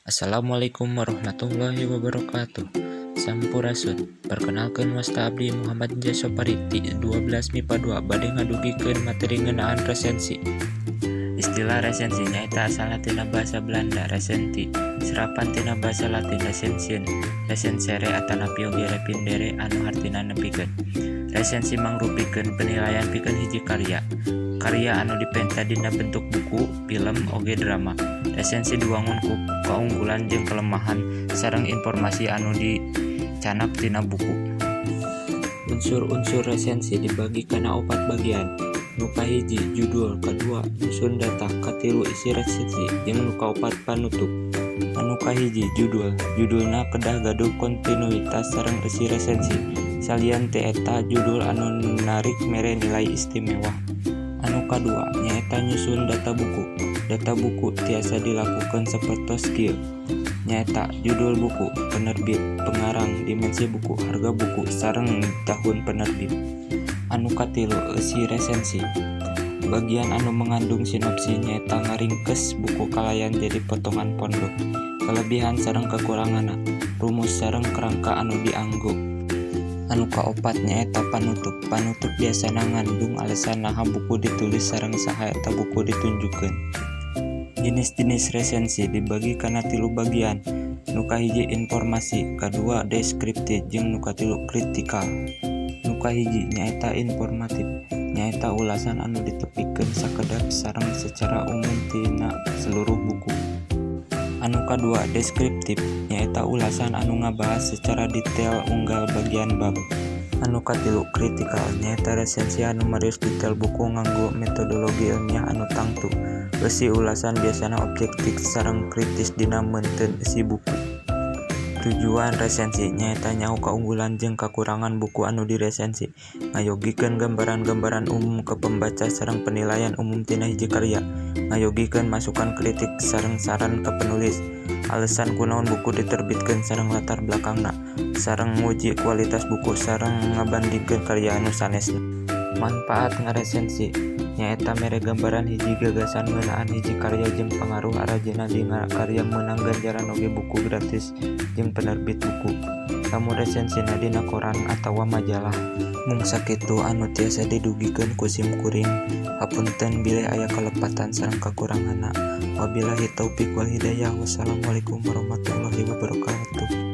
Assalamualaikum warahmatullahi wabarakatuh. Sampurasun. Perkenalkan wasta abdi Muhammad Jasopariti 12 MIPA 2 bade ngadugikeun materi ngeunaan resensi. Istilah resensi nyaeta asalna tina basa Belanda resenti, serapan tina basa Latin resensien, resensere atanapi oge repindere anu hartina nepikeun. Resensi mangrupikeun penilaian pikeun hiji karya anu dipenta dina bentuk buku, film, oge drama. Resensi diwangun ku kaunggulan jeung kelemahan sareng informasi anu dicanap tina buku. Unsur-unsur resensi dibagi kana 4 bagian. Nu kahiji judul, kadua nyusun data, katilu isi resensi, jeung nu kaopat panutup. Anu kahiji judulna kedah gaduh kontinuitas sareng isi resensi. Salian teh eta judul anu narik mere nilai istimewa. Anu kadua nyaeta nyusun data buku. Data buku tiasa dilakukan sapertos kieu. Nyaeta judul buku, penerbit, pengarang, dimensi buku, harga buku, sareng tahun penerbit. Anu katilu isi resensi. Bagian anu mengandung sinopsi nyaeta ngaringkes buku kalayan jadi potongan pondok. Kelebihan sareng kekuranganna, rumus sareng kerangka anu dianggo. Anu kaopat nyaeta panutup. Panutup biasana ngandung alasan naha buku ditulis sareng saha eta buku ditunjukkeun. Jenis-jenis resensi dibagi kana 3 bagian. Nu kahiji informasi, kadua deskriptif, jeung nu katilu kritikal. Nu kahiji nyaeta informatif, nyaeta ulasan anu ditepikeun sakedap sareng secara umum tina seluruh buku. Anu kadua deskriptif, nyaeta ulasan anu ngabahas secara detail unggal bagian bab. Anu katilu kritikal, nyaeta resensi anu marios detail buku nganggo metodologi ilmiah anu tangtu. Eusi ulasan biasana objektif sareng kritis dina meunteun isi buku. Tujuan resensi nyaeta nyaho kaunggulan jeung kakurangan buku anu diresensi, ngayogikeun gambaran-gambaran umum ke pembaca sareng penilaian umum tina hiji karya, ngayogikeun masukan kritik sareng saran ke penulis, alasan kunaon buku diterbitkeun sareng latar belakangna, sareng nguji kualitas buku sareng ngabandingkeun karya anu sanesna. Manfaat ngaresensi nyaeta mere gambaran hiji gagasan ngeunaan hiji karya jeung pangaruh arajena dina karya meunang ganjaran oge buku gratis jeung penerbit buku. Lamun resensina dina koran atawa majalah mung sakitu anu tiasa didugikeun ku simkuring. Hapunten bilih aya kalepatan sareng kakuranganna. Wabillahi taufik wal hidayah. Wassalamualaikum warahmatullahi wabarakatuh.